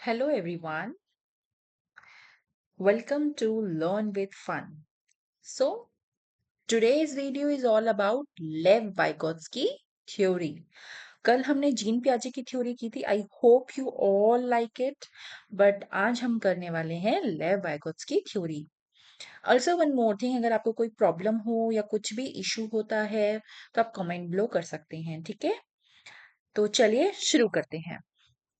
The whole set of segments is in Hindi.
Hello everyone, welcome to Learn with Fun. So, today's video is all about Lev Vygotsky theory. कल हमने जीन पियाजे की थ्योरी की थी. I hope you all like it. But आज हम करने वाले हैं लेव Vygotsky theory. Also one more thing, अगर आपको कोई प्रॉब्लम हो या कुछ भी इशू होता है तो आप कमेंट ब्लो कर सकते हैं. ठीक है, तो चलिए शुरू करते हैं.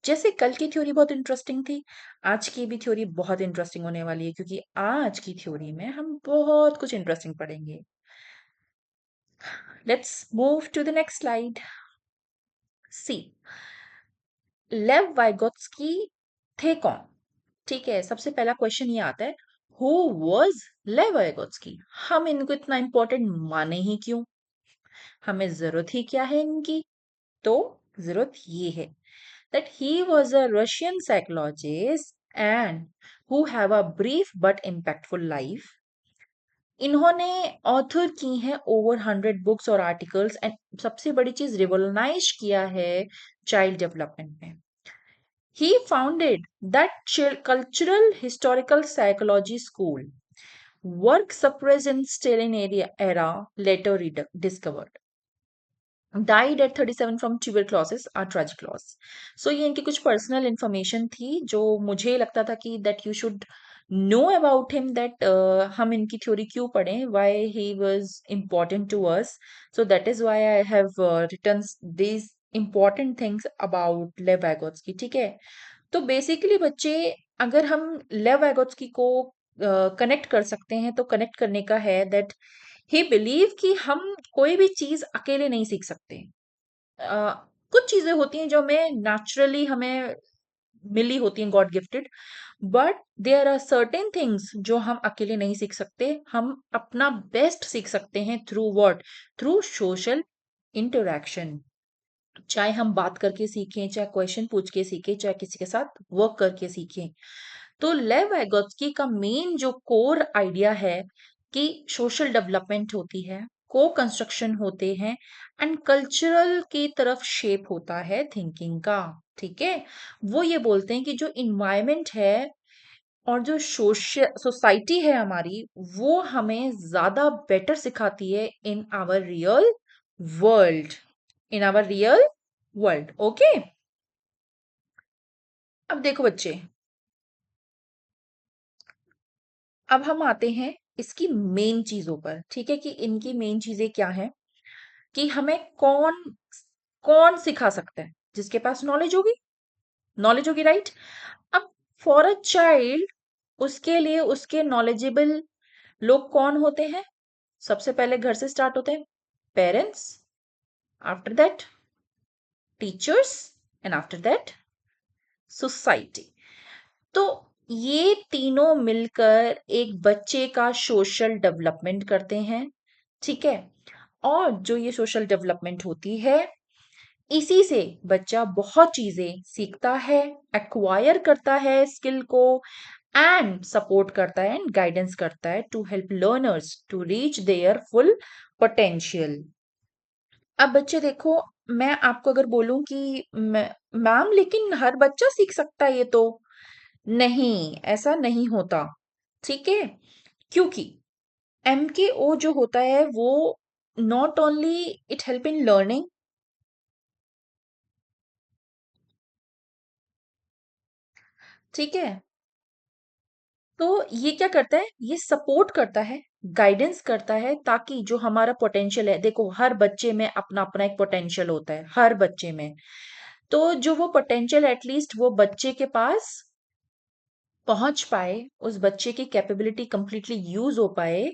जैसे कल की थ्योरी बहुत इंटरेस्टिंग थी, आज की भी थ्योरी बहुत इंटरेस्टिंग होने वाली है, क्योंकि आज की थ्योरी में हम बहुत कुछ इंटरेस्टिंग पढ़ेंगे. Let's move to the next slide. See, Lev Vygotsky थे कौन? ठीक है, सबसे पहला क्वेश्चन ये आता है, हु वाज लेव वाइगोत्स्की? हम इनको इतना इंपॉर्टेंट माने ही क्यों? हमें जरूरत ही क्या है इनकी? तो जरूरत ये है that he was a Russian psychologist and who have a brief but impactful life. इन्होंने ऑथर की हैं ओवर 100 बुक्स और आर्टिकल्स, एंड सबसे बड़ी चीज रिवोल्यूनाइज किया है चाइल्ड डेवलपमेंट में. He founded that cultural historical psychology school, work suppressed in Stalin era later discovered. Died at 37 from tuberculosis or tragic loss. So ये इनकी कुछ पर्सनल इंफॉर्मेशन थी जो मुझे लगता था कि that you should know about him, that हम इनकी थ्योरी क्यों पढ़ें, why he was important to us. So that is why I have written these important things about Lev Vygotsky. ठीक है, तो बेसिकली बच्चे, अगर हम लेव वाइगोत्स्की को कनेक्ट कर सकते हैं तो कनेक्ट करने का है दैट ही बिलीव कि हम कोई भी चीज अकेले नहीं सीख सकते. अ, कुछ चीजें होती हैं जो हमें नेचुरली हमें मिली होती हैं, god gifted. But there are certain things जो हम अकेले नहीं सीख सकते. हम अपना बेस्ट सीख सकते हैं through what? Through social interaction. चाहे हम बात करके सीखें, चाहे क्वेश्चन पूछ के सीखें, चाहे किसी के साथ वर्क करके सीखें. तो लेव वाइगोत्स्की का मेन जो कोर आइडिया है कि सोशल डेवलपमेंट होती है, को कंस्ट्रक्शन होते हैं, एंड कल्चरल की तरफ शेप होता है थिंकिंग का. ठीक है, वो ये बोलते हैं कि जो इन्वायरमेंट है और जो सोशल सोसाइटी है हमारी, वो हमें ज्यादा बेटर सिखाती है in our real world. In our real world. Okay, अब देखो बच्चे, अब हम आते हैं इसकी मेन चीजों पर. ठीक है, कि इनकी मेन चीजें क्या है, कि हमें कौन कौन सिखा सकता है? जिसके पास नॉलेज होगी. नॉलेज होगी, राइट. अब फॉर अ चाइल्ड, उसके लिए उसके नॉलेजेबल लोग कौन होते हैं? सबसे पहले घर से स्टार्ट होते हैं, parents. After that teachers, and after that society. तो ये तीनों मिलकर एक बच्चे का सोशल डेवलपमेंट करते हैं. ठीक है, और जो ये सोशल डेवलपमेंट होती है, इसी से बच्चा बहुत चीजें सीखता है, एक्वायर करता है स्किल को, एंड सपोर्ट करता है एंड गाइडेंस करता है to help learners to reach their full potential. अब बच्चे देखो, मैं आपको अगर बोलूं कि मैम लेकिन हर बच्चा सीख सकता है ये, तो नहीं, ऐसा नहीं होता. ठीक है, क्योंकि MKO जो होता है वो not only it help in learning. ठीक है, तो ये क्या करता है, ये सपोर्ट करता है, गाइडेंस करता है, ताकि जो हमारा पोटेंशियल है, देखो हर बच्चे में अपना अपना एक पोटेंशियल होता है, हर बच्चे में. तो जो वो पोटेंशियल एटलीस्ट वो बच्चे के पास पहुंच पाए, उस बच्चे की कैपेबिलिटी कंप्लीटली यूज हो पाए,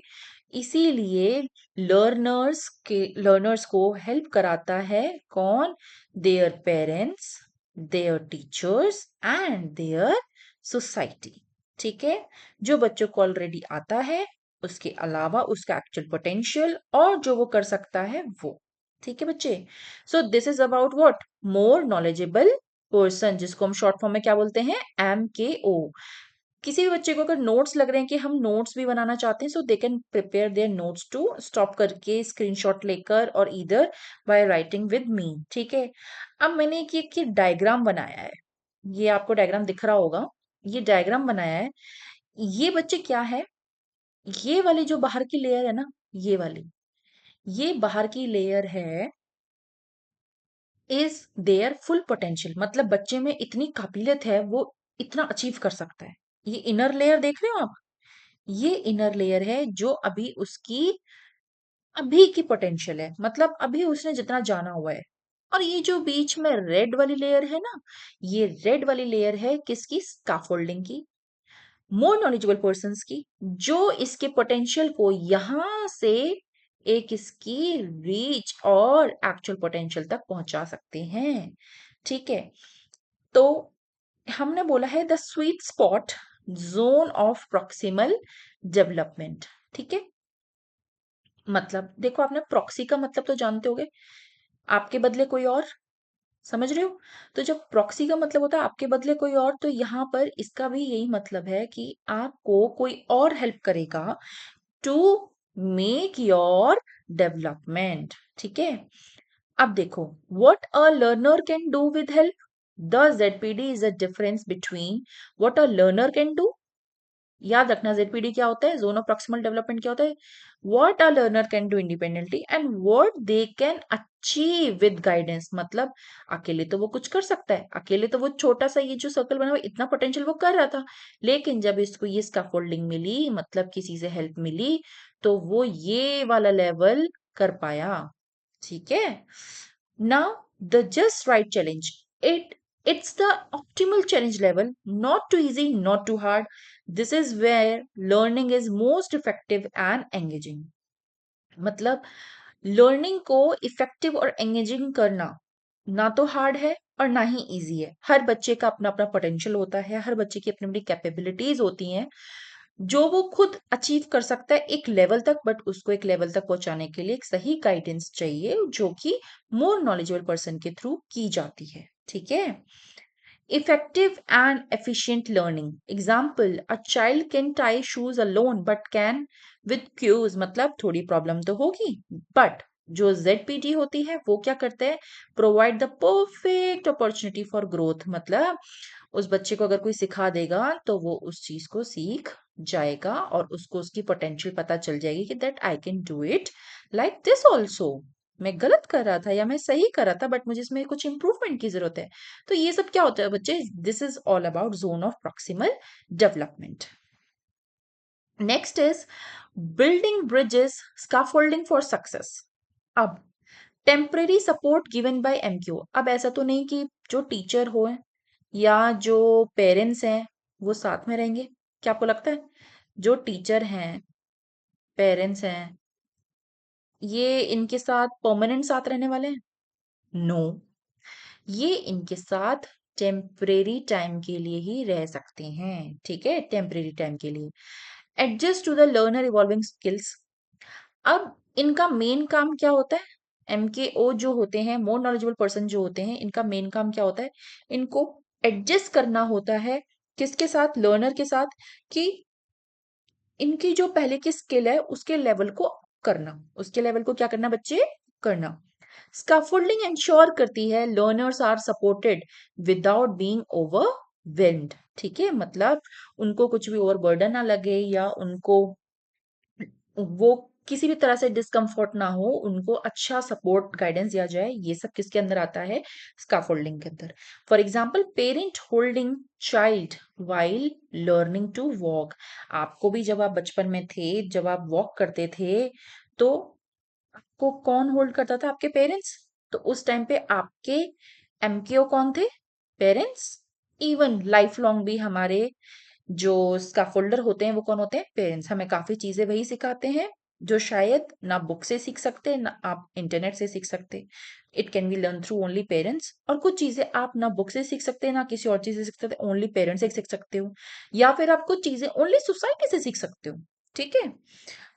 इसीलिए लर्नर्स को हेल्प कराता है कौन? Their parents, their teachers, and their society. ठीक है, जो बच्चों को ऑलरेडी आता है, उसके अलावा उसका एक्चुअल पोटेंशियल और जो वो कर सकता है वो. ठीक है बच्चे, so this is about what? More knowledgeable person, जिसको हम शॉर्ट फॉर्म में क्या बोलते हैं? MKO. किसी भी बच्चे को अगर नोट्स लग रहे हैं कि हम नोट्स भी बनाना चाहते हैं, so they can prepare their notes to stop करके स्क्रीनशॉट लेकर, और इधर बाय राइटिंग विद मी. ठीक है, अब मैंने एक डायग्राम बनाया है. ये आपको डायग्राम दिख रहा होगा, ये डायग्राम बनाया है। ये बच्चे क्या है, ये वाली जो बाहर की लेयर है ना, ये वाली, ये बाहर की लेयर है इज देयर फुल पोटेंशियल, मतलब बच्चे में इतनी काबिलियत है, वो इतना अचीव कर सकता है। ये इनर लेयर देख रहे हो आप, ये इनर लेयर है जो अभी उसकी अभी की पोटेंशियल है, मतलब अभी उसने जितना जाना हुआ है। और ये जो बीच में रेड वाली लेयर है ना, ये रेड वाली लेयर है किसकी, स्काफोल्डिंग की, मोर नॉलेजेबल पर्सन्स की, जो इसके पोटेंशियल को यहां से एक इसकी रीच और एक्चुअल पोटेंशियल तक पहुंचा सकते हैं। ठीक है, तो हमने बोला है the sweet spot zone of proximal development. ठीक है, मतलब देखो, आपने प्रॉक्सी का मतलब तो जानते होगे, आपके बदले कोई और, समझ रहे हो। तो जब प्रॉक्सी का मतलब होता है आपके बदले कोई और, तो यहाँ पर इसका भी यही मतलब है कि आपको कोई और हेल्प करेगा टू मेक योर डेवलपमेंट। ठीक है, अब देखो, what a learner can do with help, the ZPD is a difference between what a learner can do, याद रखना जेडपीडी क्या होता है, जोन ऑफ प्रॉक्सिमल डेवलपमेंट क्या होता है, what a learner can do independently and what they can achieve with guidance. मतलब अकेले तो वो कुछ कर सकता है, अकेले तो वो छोटा सा ये जो सर्कल बना हुआ है, इतना पोटेंशियल वो कर रहा था, लेकिन जब इसको ये स्कैफोल्डिंग मिली, मतलब किसी से हेल्प मिली, तो वो ये वाला लेवल कर पाया। ठीक है, now the just right challenge, it's the optimal challenge level, not too easy, not too hard. This is where learning is most effective and engaging. मतलब लर्निंग को इफेक्टिव और एंगेजिंग करना ना तो हार्ड है और ना ही इजी है। हर बच्चे का अपना अपना पोटेंशियल होता है, हर बच्चे की अपनी अपनी कैपेबिलिटीज होती हैं जो वो खुद अचीव कर सकता है एक लेवल तक, बट उसको एक लेवल तक पहुंचाने के लिए एक सही गाइडेंस चाहिए जो कि मोर नॉलेजेबल पर्सन के थ्रू की जाती है। ठीक है, effective and efficient learning example, a child can tie shoes alone but can with cues, मतलब थोड़ी प्रॉब्लम तो होगी, बट जो ZPT होती है वो क्या करते हैं, provide the perfect opportunity for growth, मतलब उस बच्चे को अगर कोई सिखा देगा तो वो उस चीज को सीख जाएगा और उसको उसकी पोटेंशियल पता चल जाएगी कि that I can do it like this also, मैं गलत कर रहा था या मैं सही कर रहा था बट मुझे इसमें कुछ इंप्रूवमेंट की जरूरत है। तो ये सब क्या होता है बच्चे, this is all about zone of proximal development. Next is building bridges, scaffolding for success. अब temporary support given by MQ, अब ऐसा तो नहीं कि जो टीचर हो या जो पेरेंट्स हैं वो साथ में रहेंगे, क्या आपको लगता है जो टीचर हैं, पेरेंट्स हैं, ये इनके साथ परमानेंट साथ रहने वाले हैं? नो, ये इनके साथ टेम्परेरी टाइम के लिए ही रह सकते हैं। ठीक है, टेम्परेरी टाइम के लिए। Adjust to the learner evolving skills, अब इनका मेन काम क्या होता है, एमकेओ जो होते हैं, मोर नॉलेजेबल पर्सन जो होते हैं, इनका मेन काम क्या होता है, इनको एडजस्ट करना होता है किसके साथ, लर्नर के साथ, कि इनकी जो पहले की स्किल है उसके लेवल को करना, उसके लेवल को क्या करना बच्चे, करना। स्कैफोल्डिंग इंश्योर करती है learners are supported without being overwhelmed. ठीक है, मतलब उनको कुछ भी ओवरबर्डन ना लगे या उनको वो किसी भी तरह से डिस्कम्फर्ट ना हो, उनको अच्छा सपोर्ट गाइडेंस दिया जाए, ये सब किसके अंदर आता है, स्कैफोल्डिंग के अंदर। For example parent holding child while learning to walk, आपको भी जब आप बचपन में थे, जब आप वॉक करते थे, तो आपको कौन होल्ड करता था, आपके पेरेंट्स। तो उस टाइम पे आपके एमकेओ कौन थे, पेरेंट्स। इवन लाइफ लॉन्ग भी हमारे जो स्कैफोल्डर होते हैं वो कौन होते हैं, पेरेंट्स। हमें काफी चीजें वही सिखाते हैं जो शायद ना बुक से सीख सकते, ना आप इंटरनेट से सीख सकते। It can be learn through only parents, और कुछ चीजें आप ना बुक से सीख सकते, ना किसी और चीज से सीख सकते, ओनली पेरेंट्स से सीख सकते हो, या फिर आप कुछ चीजें ओनली सोसाइटी से सीख सकते हो। ठीक है,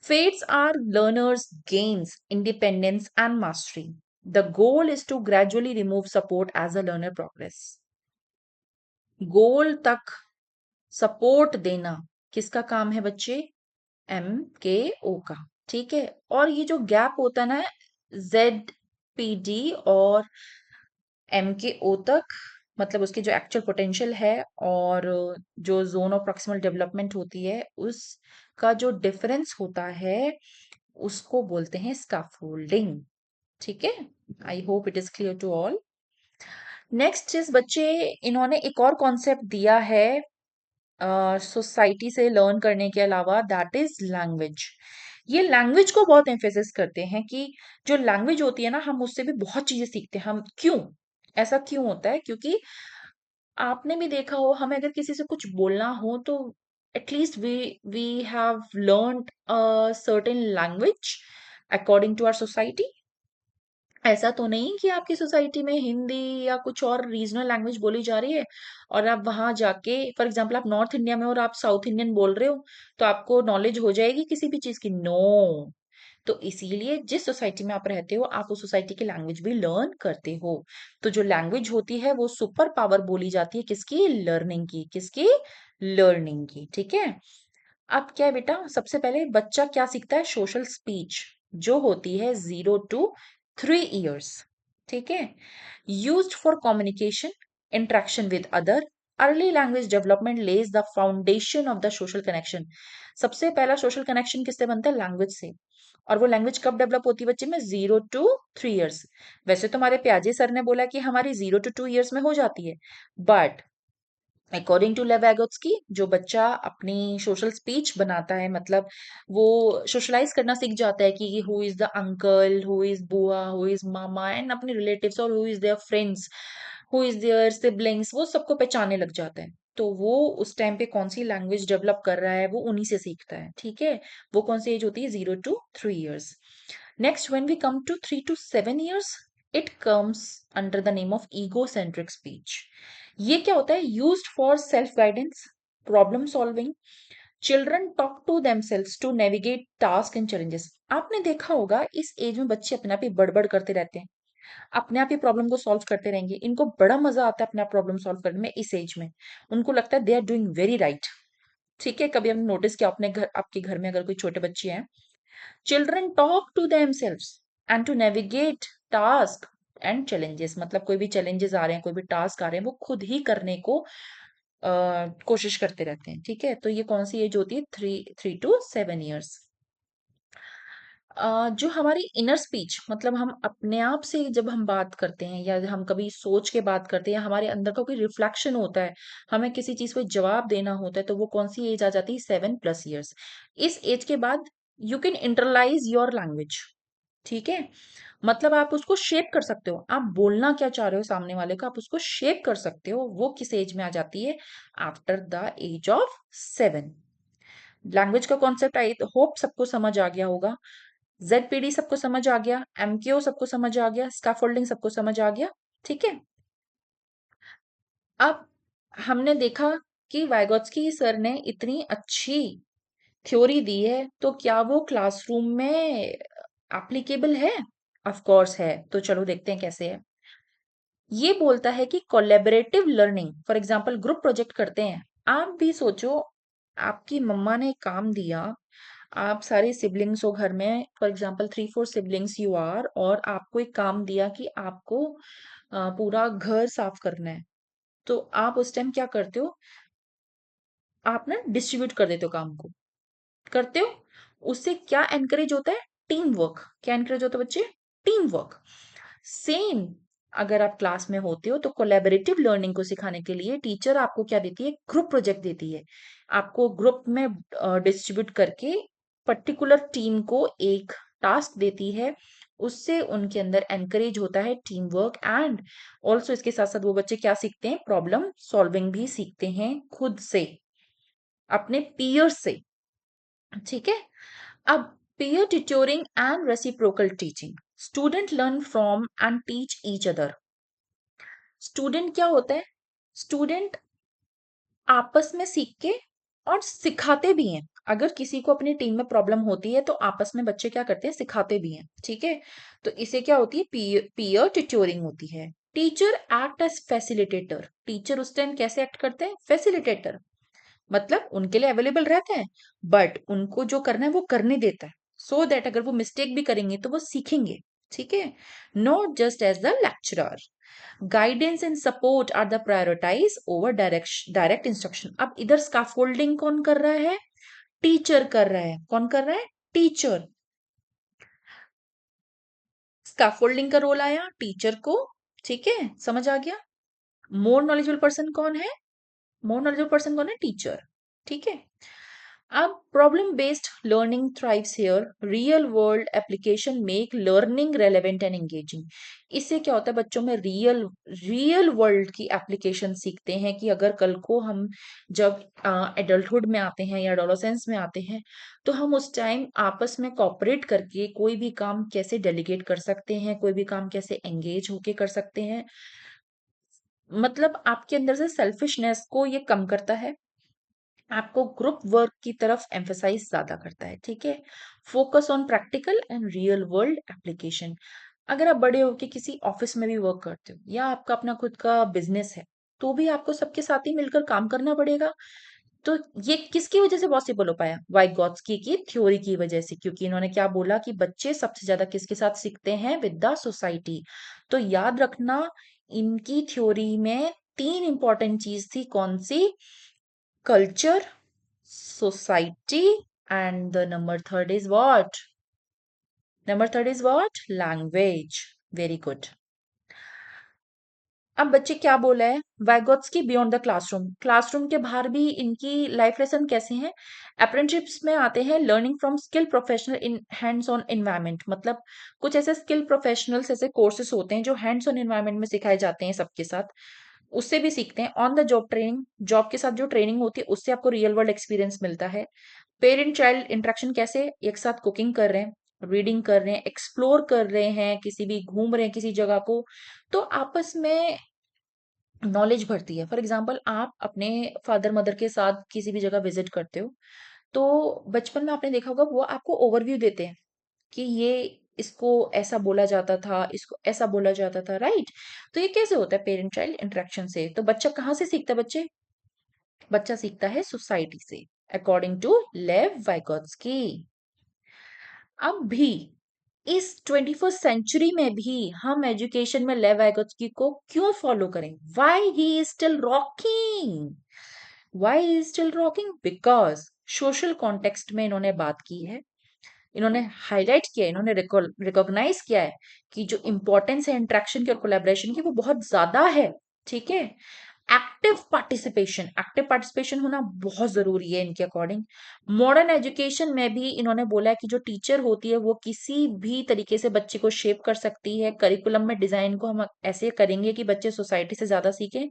fates are learners gains independence and mastery, the goal is to gradually remove support as a learner progress। गोल तक सपोर्ट देना किसका काम है बच्चे, एम के ओ का। ठीक है, और ये जो गैप होता है ना, जेड पी डी और एम के ओ तक, मतलब उसकी जो एक्चुअल पोटेंशियल है और जो जोन ऑफ प्रॉक्सिमल डेवलपमेंट होती है उसका जो डिफरेंस होता है उसको बोलते हैं स्कैफोल्डिंग। ठीक है, I hope it is clear to all. Next चीज बच्चे, इन्होंने एक और कॉन्सेप्ट दिया है सोसाइटी से लर्न करने के अलावा, दैट इज लैंग्वेज। ये लैंग्वेज को बहुत एम्फेसिस करते हैं कि जो लैंग्वेज होती है ना, हम उससे भी बहुत चीजें सीखते हैं। हम क्यों, ऐसा क्यों होता है? क्योंकि आपने भी देखा हो, हमें अगर किसी से कुछ बोलना हो तो at least we have learned a certain language according to our society. ऐसा तो नहीं कि आपकी सोसाइटी में हिंदी या कुछ और रीजनल लैंग्वेज बोली जा रही है और आप वहां जाके, फॉर एग्जांपल आप नॉर्थ इंडिया में हो और आप साउथ इंडियन बोल रहे हो, तो आपको नॉलेज हो जाएगी किसी भी चीज की? नो। तो इसीलिए जिस सोसाइटी में आप रहते हो, आप उस सोसाइटी की लैंग्वेज भी लर्न करते हो। तो जो लैंग्वेज होती है वो सुपर पावर बोली जाती है किसकी? लर्निंग की। किसकी? लर्निंग की। ठीक है। अब क्या है बेटा, सबसे पहले बच्चा क्या सीखता है? सोशल स्पीच, जो होती है 0 to 3 years। ठीक है। Used for communication, interaction with other. Early language development Lay's the foundation of the social connection. सबसे पहला सोशल कनेक्शन किससे बनता है? लैंग्वेज से। और वो लैंग्वेज कब डेवलप होती है बच्चे में? 0 to 3 years। वैसे तो हमारे प्याजे सर ने बोला कि हमारी 0 to 2 years में हो जाती है, बट अकॉर्डिंग टू लेवेगोत्स्की, जो बच्चा अपनी सोशल स्पीच बनाता है, मतलब वो सोशलाइज करना सीख जाता है कि who is the uncle, who is बुआ, हु इज मामा एंड अपने रिलेटिव्स, और who is their friends, who is their siblings, वो सबको पहचानने लग जाता है। तो वो उस टाइम पे कौन सी लैंग्वेज डेवलप कर रहा है, वो उन्हीं से सीखता है। ठीक है। वो कौन सी एज होती है? 0 to 3 years। Next, when we come to 3 to 7 years, it comes under the name of egocentric speech. ये क्या होता है? Used for self guidance, problem solving. Children talk to themselves to navigate task and challenges. आपने देखा होगा इस एज में बच्चे अपने आप ही बड़बड़ करते रहते हैं, अपने आप ही प्रॉब्लम को सॉल्व करते रहेंगे। इनको बड़ा मजा आता है अपने आप प्रॉब्लम सॉल्व करने में इस एज में। उनको लगता है they are doing very right. ठीक है। कभी हमने नोटिस किया अपने घर, आपके घर में अगर कोई छोटे बच्चे हैं, children talk to themselves and to navigate task and challenges, मतलब कोई भी चैलेंजेस आ रहे हैं, कोई भी टास्क आ रहे हैं, वो खुद ही करने को कोशिश करते रहते हैं। ठीक है। तो ये कौन सी एज होती है? 3 to 7 years। जो हमारी इनर स्पीच, मतलब हम अपने आप से जब हम बात करते हैं या हम कभी सोच के बात करते हैं, या हमारे अंदर का कोई रिफ्लेक्शन होता है, हमें किसी चीज को जवाब देना होता है, तो वो कौन सी एज आ जाती है? 7 plus years। इस एज के बाद you can internalise your language. ठीक है। मतलब आप उसको शेप कर सकते हो, आप बोलना क्या चाह रहे हो सामने वाले को, आप उसको शेप कर सकते हो। वो किस एज में आ जाती है? After the age of 7। Language का कॉन्सेप्ट आई होप सबको समझ आ गया होगा। ZPD सबको समझ आ गया, MKO सबको समझ आ गया, स्कैफोल्डिंग सबको समझ आ गया। ठीक है। अब हमने देखा कि वाइगोत्स्की सर ने इतनी अच्छी थ्योरी दी है, तो क्या वो क्लासरूम में एप्लीकेबल है? ऑफ कोर्स है। तो चलो देखते हैं कैसे है। ये बोलता है कि collaborative learning, for example group project करते हैं। आप भी सोचो, आपकी मम्मा ने काम दिया, आप सारे सिबलिंग्स हो घर में, for example 3 4 siblings you are, और आपको एक काम दिया कि आपको पूरा घर साफ करना है। तो आप उस टाइम क्या करते हो? आप ना डिस्ट्रीब्यूट कर देते हो काम को, करते हो। उससे क्या एनकरेज होता है? Team work. क्या एनकरेज होता है बच्चे? Team work. सेम, अगर आप क्लास में होते हो तो कोलैबोरेटिव लर्निंग को सिखाने के लिए टीचर आपको क्या देती है? ग्रुप प्रोजेक्ट देती है। आपको ग्रुप में डिस्ट्रीब्यूट करके पर्टिकुलर टीम को एक टास्क देती है। उससे उनके अंदर एनकरेज होता है टीम वर्क, एंड ऑल्सो इसके साथ साथ वो बच्चे क्या सीखते हैं? प्रॉब्लम सॉल्विंग भी सीखते हैं खुद से, अपने पीयर्स से। ठीक है। अब peer tutoring and reciprocal teaching, student learn from and teach each other। Student क्या होता है? स्टूडेंट आपस में सीख के और सिखाते भी हैं। अगर किसी को अपनी टीम में प्रॉब्लम होती है तो आपस में बच्चे क्या करते हैं? सिखाते भी हैं। ठीक है। तो इसे क्या होती है? पीयर ट्यूटोरिंग होती है। Teacher act as facilitator. Teacher उस टाइम कैसे एक्ट करते हैं? फैसिलिटेटर, मतलब उनके लिए अवेलेबल रहता है, बट उनको जो करना है वो करने देता है, सो दैट अगर वो मिस्टेक भी करेंगे तो वो सीखेंगे। ठीक है, not just as the lecturer. Guidance and support are the prioritize over direct instruction. अब इधर स्कैफोल्डिंग कौन कर रहा है? टीचर कर रहा है। कौन कर रहा है? टीचर। स्कैफोल्डिंग का रोल आया टीचर को। ठीक है, समझ आ गया। मोर नॉलेजेबल पर्सन कौन है? मोर नॉलेजेबल पर्सन कौन है? टीचर। ठीक है, अब problem based learning thrives here, real world application make learning relevant and engaging. इससे क्या होता है, बच्चों में रियल रियल वर्ल्ड की एप्लीकेशन सीखते हैं कि अगर कल को हम जब एडल्टहुड में आते हैं या एडोलेसेंस में आते हैं, तो हम उस टाइम आपस में कॉपरेट करके कोई भी काम कैसे डेलीगेट कर सकते हैं, कोई भी काम कैसे एंगेज होके कर सकते हैं। मतलब आपके अंदर से सेल्फिशनेस को ये कम करता है, आपको ग्रुप वर्क की तरफ एम्फेसाइज ज्यादा करता है। ठीक है, focus on practical and real world application. अगर आप बड़े होके किसी ऑफिस में भी वर्क करते हो या आपका अपना खुद का बिजनेस है, तो भी आपको सबके साथ ही मिलकर काम करना पड़ेगा। तो ये किसकी वजह से पॉसिबल हो पाया? वाइगॉत्स्की की थ्योरी की वजह से, क्योंकि इन्होंने क्या बोला कि बच्चे सबसे ज्यादा किसके साथ सीखते हैं? With the society. तो याद रखना, इनकी थ्योरी में तीन इंपॉर्टेंट चीज थी। कौन सी? culture, society, and the number third is what? Number third is what? Language. Very good. अब बच्चे क्या बोला है? वैगोत्स्की बियॉन्ड द क्लासरूम। क्लासरूम के बाहर भी इनकी लाइफ लेसन कैसे हैं? अप्रेंटिसशिप्स में आते हैं, learning from skill professional in hands on environment. मतलब कुछ ऐसे स्किल प्रोफेशनल्स, ऐसे कोर्सेस होते हैं जो हैंड्स ऑन एनवायरनमेंट में सिखाए जाते हैं सबके साथ, उससे भी सीखते हैं। On the job training, job के साथ जो ट्रेनिंग होती है उससे आपको रियल वर्ल्ड एक्सपीरियंस मिलता है। पेरेंट चाइल्ड इंटरेक्शन कैसे? एक साथ कुकिंग कर रहे हैं, रीडिंग कर रहे हैं, एक्सप्लोर कर रहे हैं, किसी भी घूम रहे हैं किसी जगह को, तो आपस में नॉलेज बढ़ती है। फॉर एग्जाम्पल, आप अपने फादर मदर के साथ किसी भी जगह विजिट करते हो, तो बचपन में आपने देखा होगा वो आपको ओवरव्यू देते हैं कि ये इसको ऐसा बोला जाता था, इसको ऐसा बोला जाता था, राइट? तो ये कैसे होता है? पेरेंट चाइल्ड इंटरेक्शन से। तो बच्चा कहाँ से सीखता है? बच्चा सीखता है सोसाइटी से, अकॉर्डिंग टू लेव वाइगोत्स्की। अब भी इस 21st सेंचुरी में भी हम एजुकेशन में लेव वाइगोत्स्की को क्यों फॉलो करें? Why he is still rocking? Why he is still rocking? Because social context में इन्होंने बात की है, इन्होंने हाईलाइट किया है, इन्होंने रिकॉग्नाइज किया है कि जो इंपॉर्टेंस है इंटरेक्शन की और कोलैबोरेशन की, वो बहुत ज्यादा है। ठीक है, एक्टिव पार्टिसिपेशन होना बहुत जरूरी है इनके अकॉर्डिंग। मॉडर्न एजुकेशन में भी इन्होंने बोला है कि जो टीचर होती है वो किसी भी तरीके से बच्चे को शेप कर सकती है। करिकुलम में डिजाइन को हम ऐसे करेंगे कि बच्चे सोसाइटी से ज्यादा सीखें,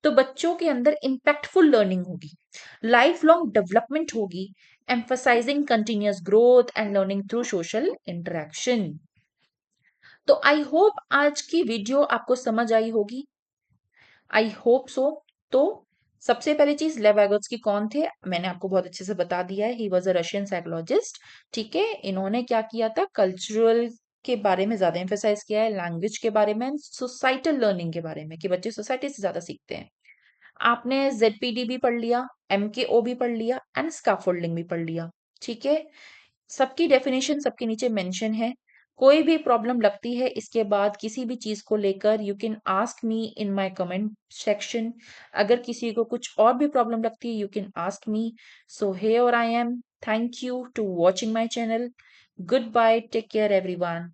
तो बच्चों के अंदर इम्पैक्टफुल लर्निंग होगी, लाइफ लॉन्ग डेवलपमेंट होगी, emphasizing continuous growth and learning through social interaction। तो आई होप आज की वीडियो आपको समझ आई होगी, आई होप सो। तो सबसे पहली चीज, लेव वाइगोत्स्की कौन थे? मैंने आपको बहुत अच्छे से बता दिया है, he was a Russian psychologist. ठीक है, इन्होंने क्या किया था? कल्चरल के बारे में ज्यादा एम्फेसाइज किया है, लैंग्वेज के बारे में, सोसाइटल लर्निंग के बारे में कि बच्चे सोसाइटी से ज्यादा सीखते हैं। आपने जेडपीडी भी पढ़ लिया, एमकेओ भी पढ़ लिया एंड स्कैफोल्डिंग भी पढ़ लिया। ठीक है, सबकी डेफिनेशन सबके नीचे मेंशन है। कोई भी प्रॉब्लम लगती है इसके बाद किसी भी चीज को लेकर, you can ask me in my comment section. अगर किसी को कुछ और भी प्रॉब्लम लगती है, you can ask me. So here I am, thank you to watching my channel. Goodbye, take care everyone.